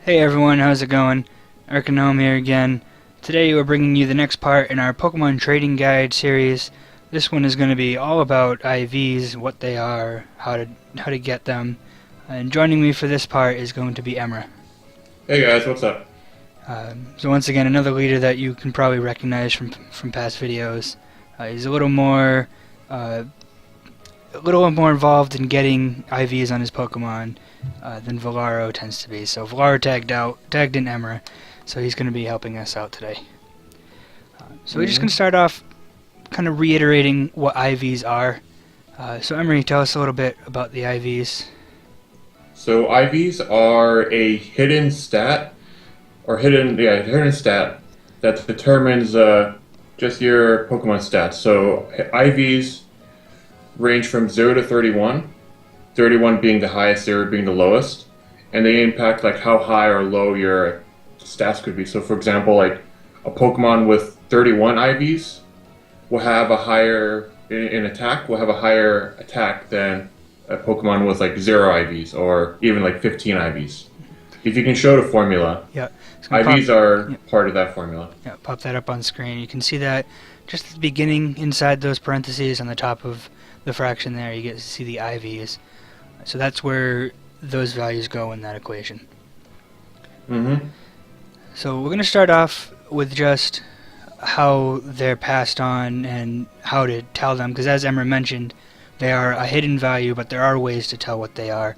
Hey everyone, how's it going? Erkenhelm here again. Today we're bringing you the next part in our Pokemon Trading Guide series. This one is going to be all about IVs, what they are, how to get them. And joining me for this part is going to be Emre. Hey guys, what's up? So once again, another leader that you can probably recognize from past videos. He's uh, a little more involved in getting IVs on his Pokemon than Valaro tends to be. So Valaro tagged in Emra, so he's going to be helping us out today. So we're just going to start off kind of reiterating what IVs are. So Emery, tell us a little bit about the IVs. So IVs are a hidden stat, or hidden stat that determines just your Pokemon stats. So IVs range from 0 to 31, 31 being the highest, 0 being the lowest, and they impact like how high or low your stats could be. So for example, like a Pokemon with 31 IVs will have a higher will have a higher attack than a Pokemon with like 0 IVs or even like 15 IVs. If you can show the formula, Yeah, IVs are part of that formula. Yeah, pop that up on screen. You can see that just at the beginning, inside those parentheses on the top of the fraction there, you get to see the IVs. So that's where those values go in that equation. Mm-hmm. So we're going to start off with just how they're passed on and how to tell them, because as Emma mentioned, they are a hidden value, but there are ways to tell what they are.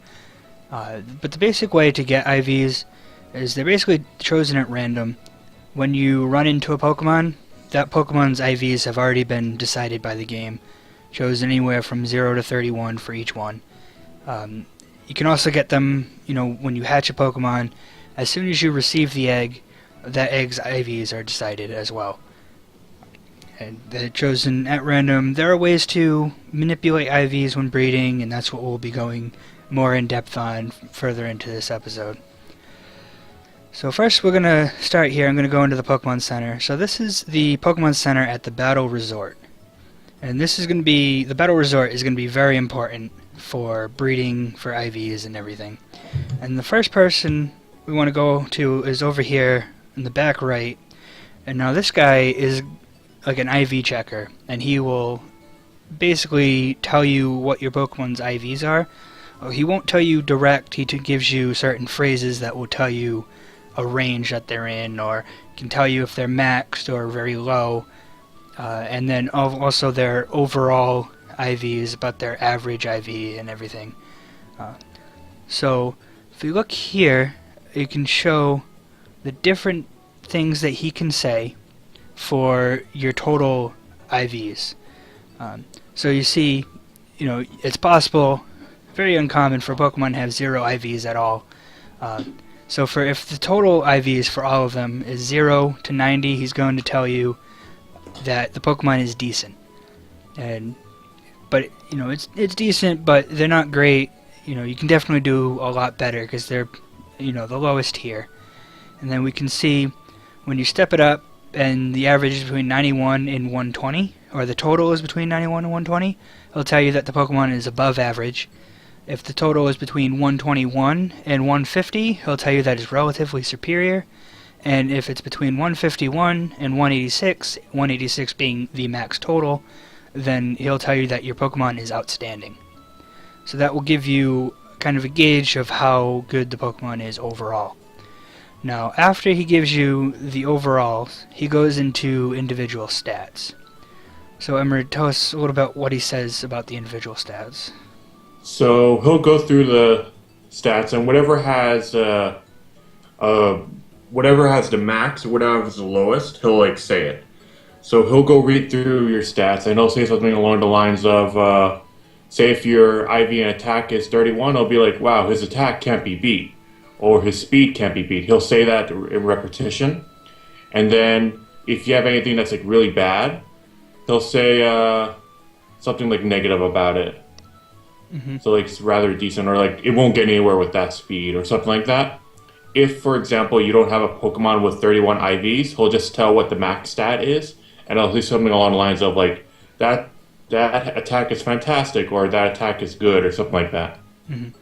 But the basic way to get IVs is they're basically chosen at random. When you run into a Pokemon, that Pokemon's IVs have already been decided by the game, chosen anywhere from 0 to 31 for each one. You can also get them, when you hatch a Pokemon, as soon as you receive the egg, that egg's IVs are decided as well. And they're chosen at random. There are ways to manipulate IVs when breeding, and that's what we'll be going more in depth on further into this episode. So first we're going to start here. I'm going to go into the Pokemon Center. So this is the Pokemon Center at the Battle Resort. And this is going to be, the Battle Resort is going to be very important for breeding, for IVs and everything. And the first person we want to go to is over here in the back right. And now this guy is like an IV checker, and he will basically tell you what your Pokemon's IVs are. He won't tell you direct, he gives you certain phrases that will tell you a range that they're in, or can tell you if they're maxed or very low. And then also their overall IVs, about their average IV and everything. So if you look here, you can show the different things that he can say for your total IVs. So you see, it's possible, very uncommon for Pokemon to have 0 IVs at all. So if the total IVs for all of them is 0 to 90, he's going to tell you that the Pokemon is decent. But it's decent, but they're not great. You can definitely do a lot better because they're the lowest tier. And then we can see when you step it up and the average is between 91 and 120, or the total is between 91 and 120, it'll tell you that the Pokemon is above average. If the total is between 121 and 150, he'll tell you that it's relatively superior. And if it's between 151 and 186, 186 being the max total, then he'll tell you that your Pokemon is outstanding. So that will give you kind of a gauge of how good the Pokemon is overall. Now, after he gives you the overalls, he goes into individual stats. So Emmer, tell us a little about what he says about the individual stats. So he'll go through the stats, and whatever has the max, whatever is the lowest, he'll like say it. So he'll go read through your stats, and he'll say something along the lines of, say if your IV and attack is 31, he'll be like, wow, his attack can't be beat, or his speed can't be beat. He'll say that in repetition. And then if you have anything that's like really bad, he'll say something like negative about it. Mm-hmm. So like it's rather decent, or like it won't get anywhere with that speed, or something like that. If, for example, you don't have a Pokemon with 31 IVs, he'll just tell what the max stat is, and he'll say something along the lines of like that attack is fantastic, or that attack is good, or something like that. Mm-hmm.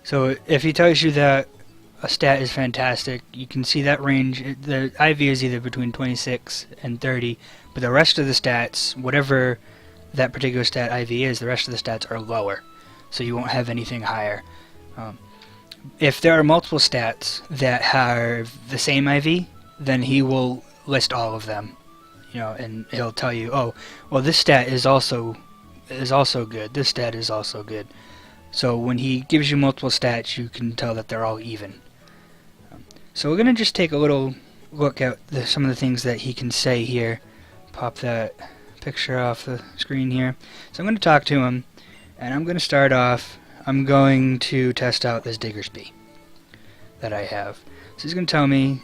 So if he tells you that a stat is fantastic, you can see that range. The IV is either between 26 and 30, but the rest of the stats, whatever that particular stat IV is, the rest of the stats are lower, so you won't have anything higher. If there are multiple stats that have the same IV, then he will list all of them, and he'll tell you, oh, well, this stat is also good. This stat is also good. So when he gives you multiple stats, you can tell that they're all even. So we're going to just take a little look at some of the things that he can say here. Pop that picture off the screen here. So I'm going to talk to him, and I'm going to start off. I'm going to test out this Diggersby that I have. So he's going to tell me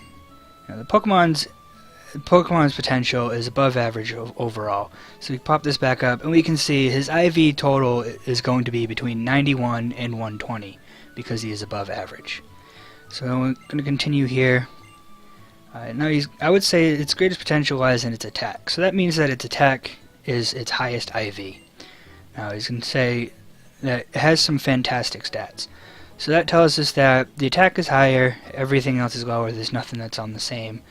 the Pokemon's potential is above average overall. So we pop this back up, and we can see his IV total is going to be between 91 and 120 because he is above average. So I'm going to continue here. Now I would say its greatest potential lies in its attack. So that means that its attack is its highest IV. Now he's going to say that it has some fantastic stats. So that tells us that the attack is higher, everything else is lower, there's nothing that's on the same.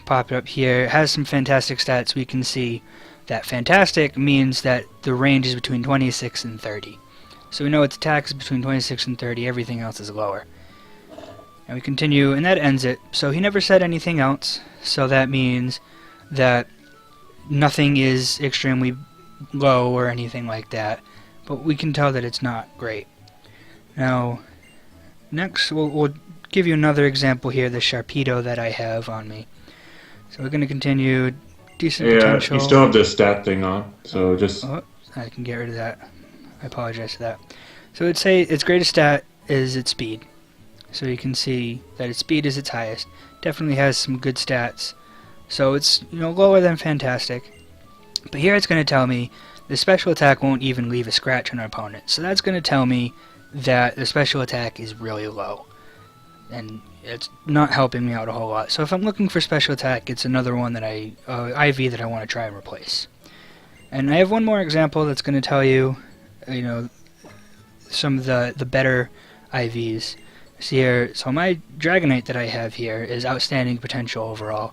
Pop it up here. It has some fantastic stats. We can see that fantastic means that the range is between 26 and 30. So we know its attack is between 26 and 30, everything else is lower. And we continue, and that ends it. So he never said anything else, so that means that nothing is extremely low or anything like that, but we can tell that it's not great. Now, next we'll give you another example here, the Sharpedo that I have on me. So we're going to continue. Decent potential. You still have the stat thing on, so just... Oh, I can get rid of that. I apologize for that. So it'd say its greatest stat is its speed. So you can see that its speed is its highest. Definitely has some good stats. So it's lower than fantastic. But here it's going to tell me the special attack won't even leave a scratch on our opponent. So that's going to tell me that the special attack is really low. And it's not helping me out a whole lot. So if I'm looking for special attack, it's another one that IV that I want to try and replace. And I have one more example that's going to tell you, some of the better IVs. See here, so my Dragonite that I have here is outstanding potential overall.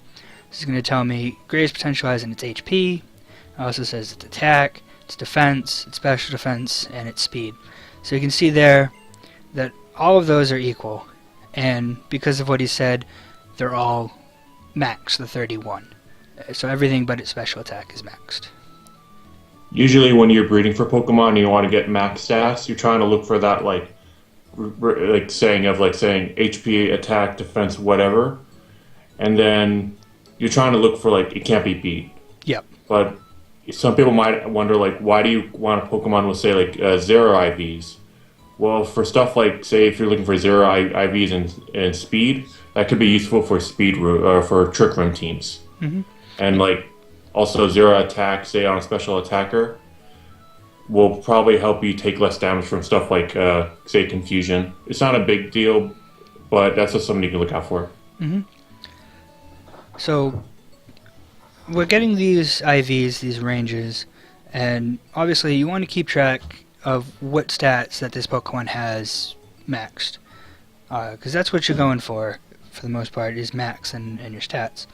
This is going to tell me greatest potential lies in its HP. It also says its attack, its defense, its special defense, and its speed. So you can see there that all of those are equal. And because of what he said, they're all maxed, the 31. So everything but its special attack is maxed. Usually when you're breeding for Pokemon and you want to get max stats, you're trying to look for that saying HP, attack, defense, whatever. And then you're trying to look for it can't be beat. Yep. But some people might wonder why do you want a Pokemon with say zero IVs? Well, for stuff say if you're looking for zero IVs and speed, that could be useful for for Trick Room teams. Mm-hmm. And also zero attack, say on a special attacker, will probably help you take less damage from stuff say Confusion. It's not a big deal, but that's just something you can look out for. Mm-hmm. So we're getting these IVs, these ranges, and obviously you want to keep track of what stats that this Pokemon has maxed, because that's what you're going for the most part, is max and your stats.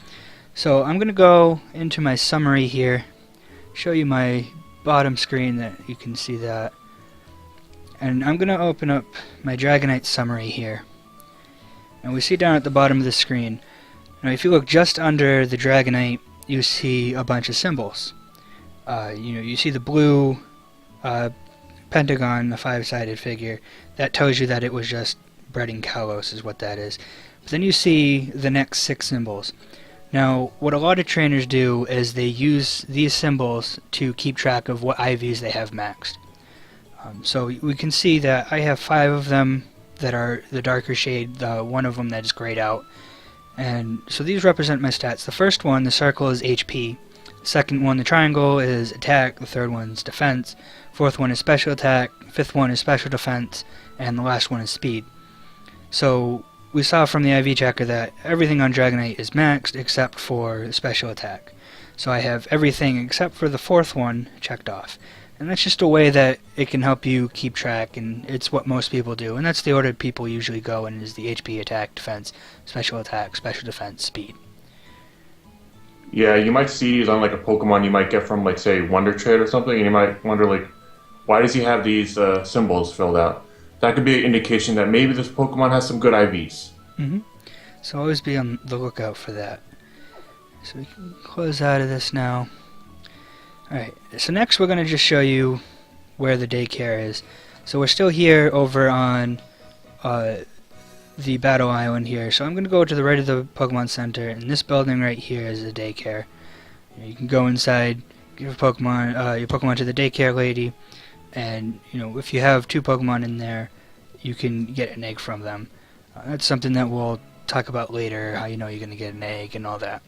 So I'm going to go into my summary here, show you my bottom screen that you can see that, and I'm going to open up my Dragonite summary here, and we see down at the bottom of the screen, now if you look just under the Dragonite, you see a bunch of symbols. You see the blue pentagon, the 5-sided figure. That tells you that it was just bred in Kalos, is what that is. But then you see the next 6 symbols. Now, what a lot of trainers do is they use these symbols to keep track of what IVs they have maxed. So we can see that I have 5 of them that are the darker shade, one of them that is grayed out. And so these represent my stats. The first one, the circle, is HP. The second one, the triangle, is attack. The third one is defense. Fourth one is special attack. Fifth one is special defense. And the last one is speed. So we saw from the IV tracker that everything on Dragonite is maxed except for special attack. So I have everything except for the fourth one checked off. And that's just a way that it can help you keep track, and it's what most people do. And that's the order people usually go in, is the HP, attack, defense, special attack, special defense, speed. Yeah, you might see these on like a Pokemon you might get from like say Wonder Trade or something, and you might wonder like, why does he have these symbols filled out? That could be an indication that maybe this Pokemon has some good IVs. So always be on the lookout for that. So we can close out of this now. Alright, so next we're going to just show you where the daycare is. So we're still here over on the Battle Island here. So I'm going to go to the right of the Pokemon Center, and this building right here is the daycare. You can go inside, give your Pokemon to the daycare lady, and if you have 2 Pokemon in there, you can get an egg from them. That's something that we'll talk about later, how you're going to get an egg and all that.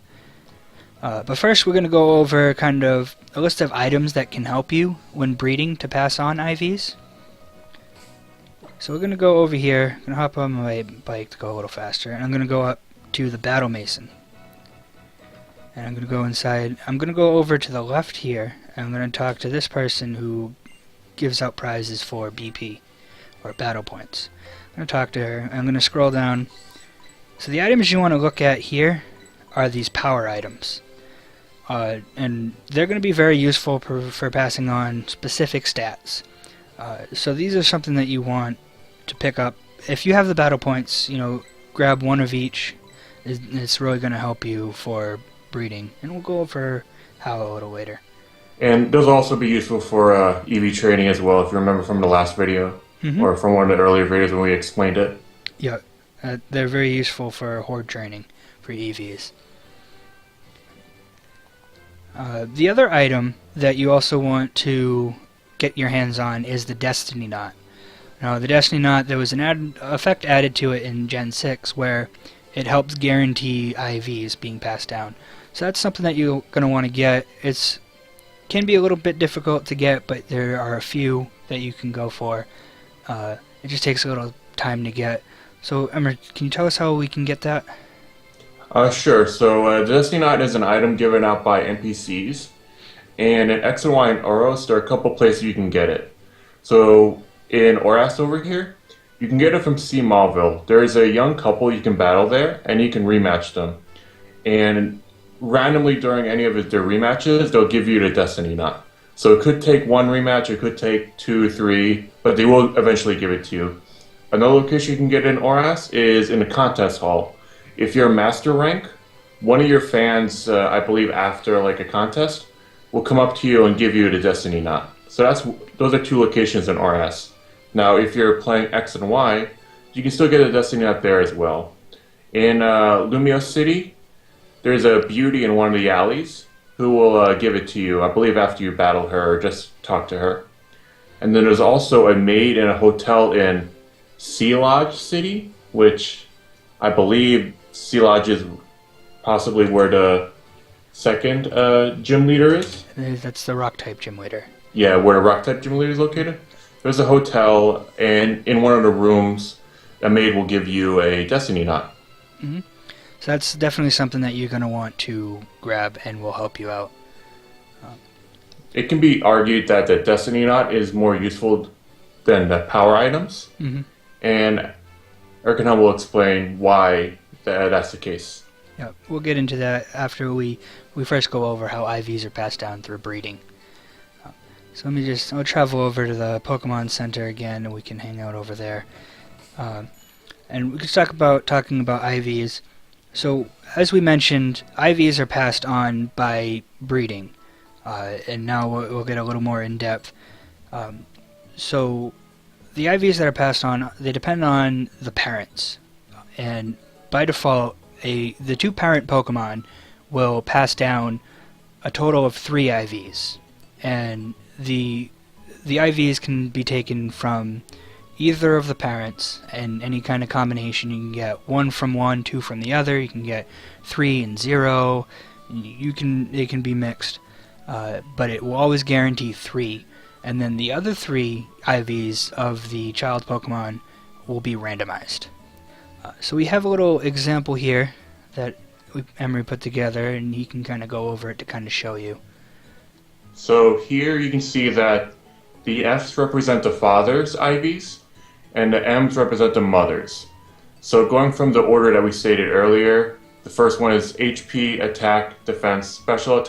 But first we're going to go over kind of a list of items that can help you when breeding to pass on IVs. So we're going to go over here, I'm going to hop on my bike to go a little faster, and I'm going to go up to the Battle Mason. And I'm going to go inside, I'm going to go over to the left here, and I'm going to talk to this person who gives out prizes for BP, or battle points. I'm going to talk to her, I'm going to scroll down. So the items you want to look at here are these power items. And they're going to be very useful for passing on specific stats. So these are something that you want to pick up. If you have the battle points, grab one of each. It's really going to help you for breeding. And we'll go over how a little later. And those will also be useful for EV training as well, if you remember from the last video, or from one of the earlier videos when we explained it. Yeah, they're very useful for horde training for EVs. The other item that you also want to get your hands on is the Destiny Knot. Now, the Destiny Knot, there was an effect added to it in Gen 6 where it helps guarantee IVs being passed down. So that's something that you're going to want to get. It can be a little bit difficult to get, but there are a few that you can go for. It just takes a little time to get. So, Emre, can you tell us how we can get that? Sure. So, Destiny Knot is an item given out by NPCs, and in X and Y and Oros, there are a couple places you can get it. So, in Oras over here, you can get it from C. Malville. There is a young couple you can battle there, and you can rematch them. And randomly during any of their rematches, they'll give you the Destiny Knot. So it could take 1 rematch, it could take 2, 3, but they will eventually give it to you. Another location you can get in Oras is in the contest hall. If you're a master rank, one of your fans, I believe after like a contest, will come up to you and give you the Destiny Knot. So those are 2 locations in Oras. Now, if you're playing X and Y, you can still get a Destiny Knot there as well. In Lumiose City, there's a beauty in one of the alleys who will give it to you, I believe after you battle her or just talk to her. And then there's also a maid in a hotel in Sea Lodge City, which I believe Sea Lodge is possibly where the second gym leader is. That's the rock-type gym leader. Yeah, where the rock-type gym leader is located. There's a hotel, and in one of the rooms, a maid will give you a Destiny Knot. So that's definitely something that you're going to want to grab and will help you out. It can be argued that the Destiny Knot is more useful than the power items. And Erkenhelm will explain why that's the case. Yeah, we'll get into that after we first go over how IVs are passed down through breeding. So I'll travel over to the Pokemon Center again, and we can hang out over there. And we could talking about IVs. So, as we mentioned, IVs are passed on by breeding, and now we'll get a little more in depth. So, the IVs that are passed on, they depend on the parents, and by default, the 2 parent Pokemon will pass down a total of 3 IVs, and the IVs can be taken from either of the parents, and any kind of combination. You can get 1 from one, 2 from the other. You can get 3 and 0. It can be mixed, but it will always guarantee 3. And then the other 3 IVs of the child Pokemon will be randomized. So we have a little example here that Emery put together, and he can kind of go over it to kind of show you. So here you can see that The Fs represent the father's IVs, and the Ms represent the mother's. So going from the order that we stated earlier, the first one is HP, attack, defense, special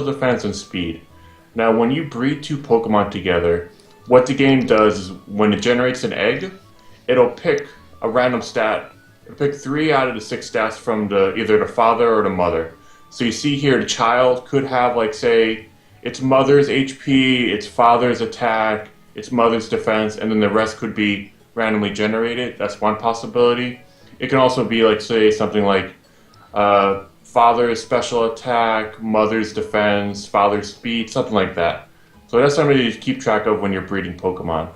defense, and speed. Now, when you breed two Pokemon together, what the game does is when it generates an egg, it'll pick a random stat. It'll pick 3 out of the 6 stats from either the father or the mother. So you see here, the child could have, like, say, its mother's HP, its father's attack, its mother's defense, and then the rest could be randomly generated. That's one possibility. It can also be, like, say, something like father's special attack, mother's defense, father's speed, something like that. So that's something to keep track of when you're breeding Pokemon.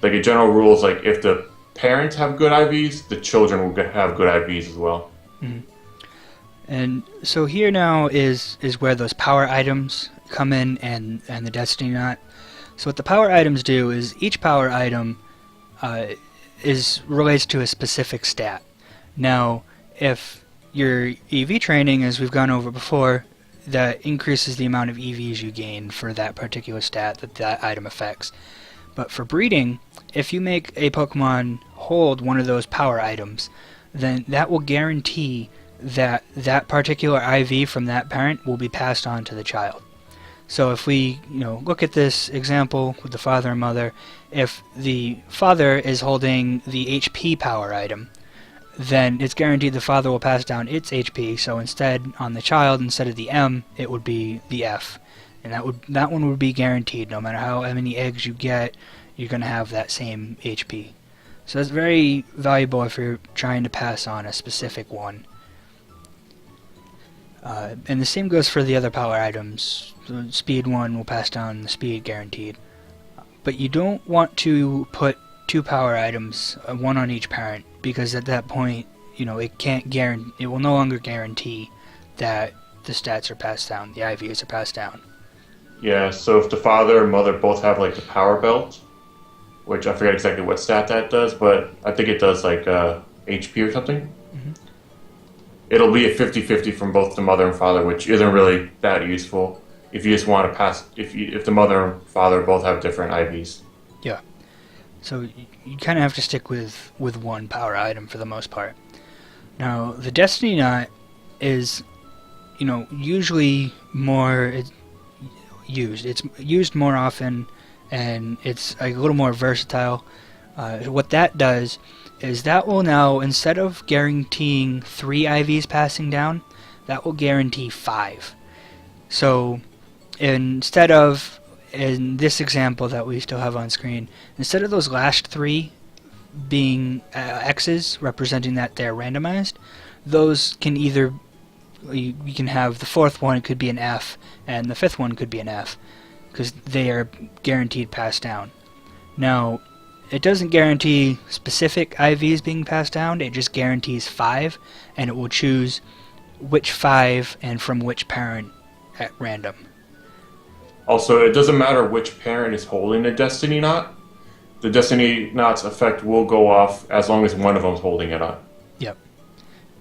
Like, a general rule is, like, if the parents have good IVs, the children will have good IVs as well. Mm. And so here now is where those power items come in, and the Destiny Knot. So what the power items do is each power item relates to a specific stat. Now, if your EV training, as we've gone over before, that increases the amount of EVs you gain for that particular stat that item affects. But for breeding, if you make a Pokemon hold one of those power items, then that will guarantee that that particular IV from that parent will be passed on to the child. So if we, look at this example with the father and mother, if the father is holding the HP power item, then it's guaranteed the father will pass down its HP. So instead, on the child, instead of the M, it would be the F, and that one would be guaranteed. No matter how many eggs you get, you're going to have that same HP. So that's very valuable if you're trying to pass on a specific one. And the same goes for the other power items. The speed one will pass down the speed guaranteed. But you don't want to put 2 power items, one on each parent, because at that point, it will no longer guarantee that the stats are passed down, the IVs are passed down. Yeah, so if the father and mother both have, like, the power belt, which I forget exactly what stat that does, but I think it does, like, HP or something. Mm-hmm. It'll be a 50-50 from both the mother and father, which isn't really that useful if you just want to pass, if the mother and father both have different IVs. Yeah. So you kind of have to stick with one power item for the most part. Now, the Destiny Knot is, usually more used. It's used more often, and it's a little more versatile. What that does is that will now, instead of guaranteeing 3 IVs passing down, that will guarantee 5. So instead of, in this example that we still have on screen, instead of those last 3 being X's, representing that they're randomized, those can either, you can have the 4th one, it could be an F, and the 5th one could be an F, because they are guaranteed passed down. Now, it doesn't guarantee specific IVs being passed down, it just guarantees 5, and it will choose which 5 and from which parent at random. Also, it doesn't matter which parent is holding the Destiny Knot. The Destiny Knot's effect will go off as long as one of them is holding it on. Yep.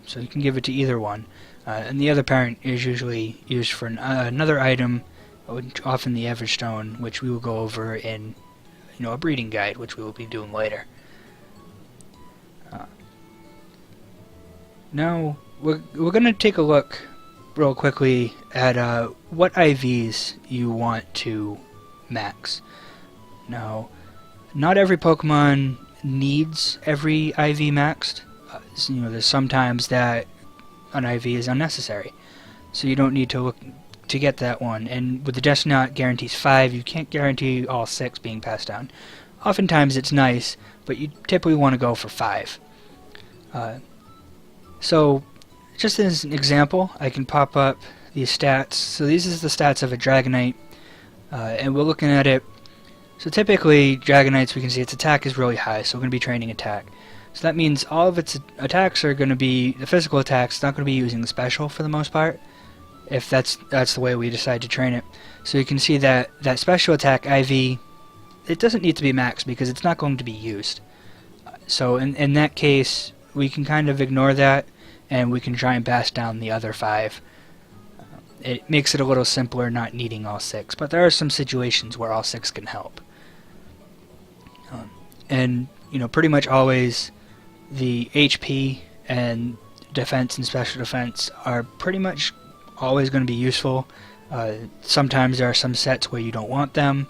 So you can give it to either one. And the other parent is usually used for another item, often the Everstone, which we will go over in a breeding guide, which we will be doing later. Now, we're going to take a look real quickly at what IVs you want to max. Now, not every Pokemon needs every IV maxed. There's sometimes that an IV is unnecessary, so you don't need to look to get that one. And with the Destiny Knot guarantees 5, you can't guarantee all 6 being passed down. Oftentimes it's nice, but you typically want to go for 5. So, just as an example, I can pop up these stats. So these are the stats of a Dragonite, and we're looking at it. So typically, Dragonites, we can see its attack is really high, so we're going to be training attack. So that means all of its attacks are going to be, the physical attacks, not going to be using the special for the most part, if that's the way we decide to train it. So you can see that special attack IV, it doesn't need to be maxed because it's not going to be used. So in that case, we can kind of ignore that, and we can try and pass down the other 5. it makes it a little simpler not needing all 6, but there are some situations where all 6 can help. And, pretty much always the HP and defense and special defense are pretty much always going to be useful. Sometimes there are some sets where you don't want them,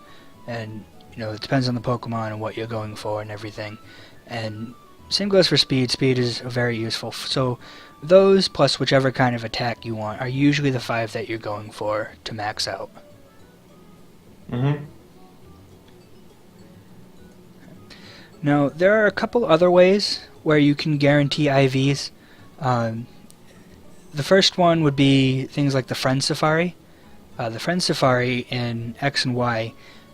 and it depends on the Pokemon and what you're going for and everything. And same goes for speed. Speed is very useful. So those plus whichever kind of attack you want are usually the 5 that you're going for to max out. Mm-hmm. Now, there are a couple other ways where you can guarantee IVs. The first one would be things like the Friend Safari. The Friend Safari in X and Y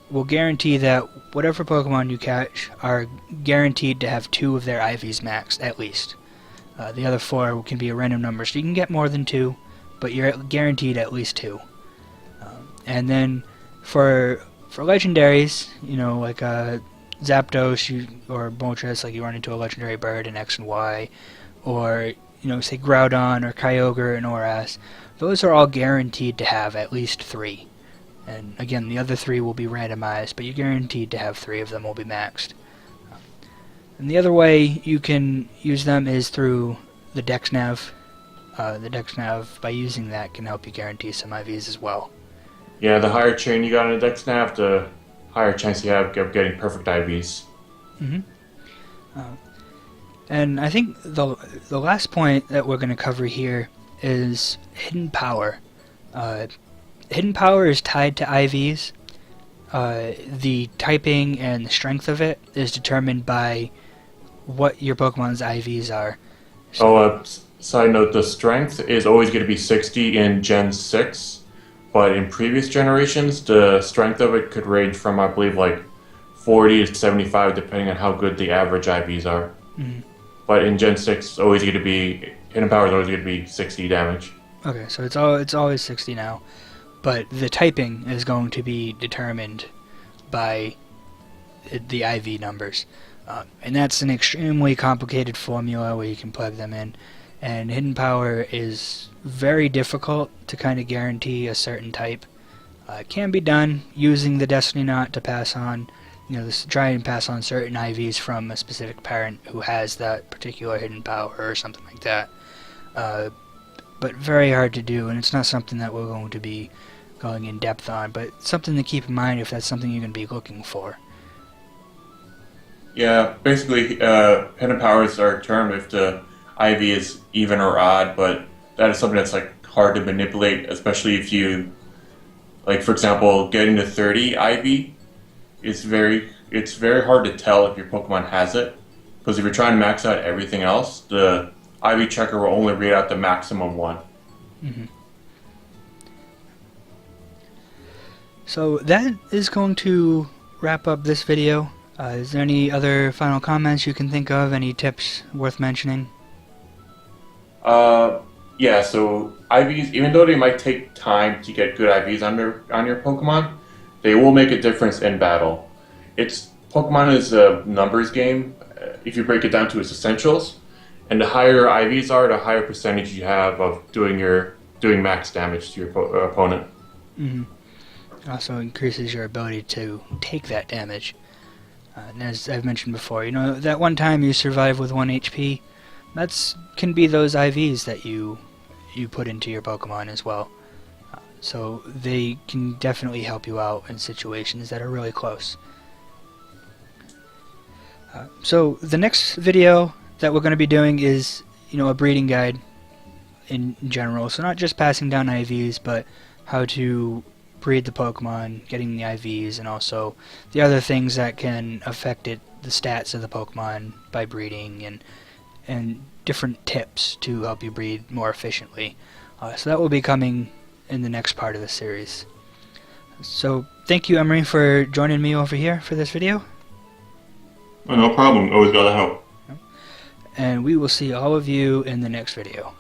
will guarantee that whatever Pokemon you catch are guaranteed to have 2 of their IVs maxed, at least. The other 4 can be a random number, so you can get more than 2, but you're guaranteed at least 2. And then for legendaries, like Zapdos or Moltres, like you run into a legendary bird in X and Y, or say Groudon or Kyogre and Oras, those are all guaranteed to have at least 3. And again, the other 3 will be randomized, but you're guaranteed to have 3 of them will be maxed. And the other way you can use them is through the Dex Nav. The Dex Nav, by using that, can help you guarantee some IVs as well. Yeah, the higher chain you got on the Dex Nav, the higher chance you have of getting perfect IVs. Mm-hmm. And I think the last point that we're going to cover here is hidden power. Hidden power is tied to IVs. The typing and the strength of it is determined by what your Pokemon's IVs are. So, Side note, the strength is always going to be 60 in Gen 6, but in previous generations, the strength of it could range from, I believe, like 40 to 75, depending on how good the average IVs are. mm-hmm. But in Gen 6, it's always going to be, hidden power is always going to be 60 damage. Okay, so it's always 60 now, but the typing is going to be determined by the IV numbers. And that's an extremely complicated formula where you can plug them in. And hidden power is very difficult to kind of guarantee a certain type. It can be done using the Destiny Knot to pass on, try and pass on certain IVs from a specific parent who has that particular hidden power or something like that. But very hard to do, and it's not something that we're going to be going in depth on, but something to keep in mind if that's something you're going to be looking for. Yeah, basically, hidden powers are termed if the IV is even or odd, but that is something that's like hard to manipulate, especially if you, like for example, getting to 30 IV is it's very hard to tell if your Pokemon has it, because if you're trying to max out everything else, the IV checker will only read out the maximum one. Mm-hmm. So that is going to wrap up this video. Is there any other final comments you can think of? Any tips worth mentioning? Yeah, so IVs, even though they might take time to get good IVs on your Pokemon, they will make a difference in battle. Pokemon is a numbers game, if you break it down to its essentials, and the higher IVs are, the higher percentage you have of doing max damage to your opponent. Mm-hmm. It also increases your ability to take that damage. And as I've mentioned before, that one time you survive with 1 HP, can be those IVs that you put into your Pokemon as well. So they can definitely help you out in situations that are really close. So the next video that we're going to be doing is, a breeding guide in general. So not just passing down IVs, but how to breed the Pokemon, getting the IVs, and also the other things that can affect the stats of the Pokemon by breeding, and different tips to help you breed more efficiently. So that will be coming in the next part of the series. So thank you, Emery, for joining me over here for this video. Oh, no problem. Always gotta help. And we will see all of you in the next video.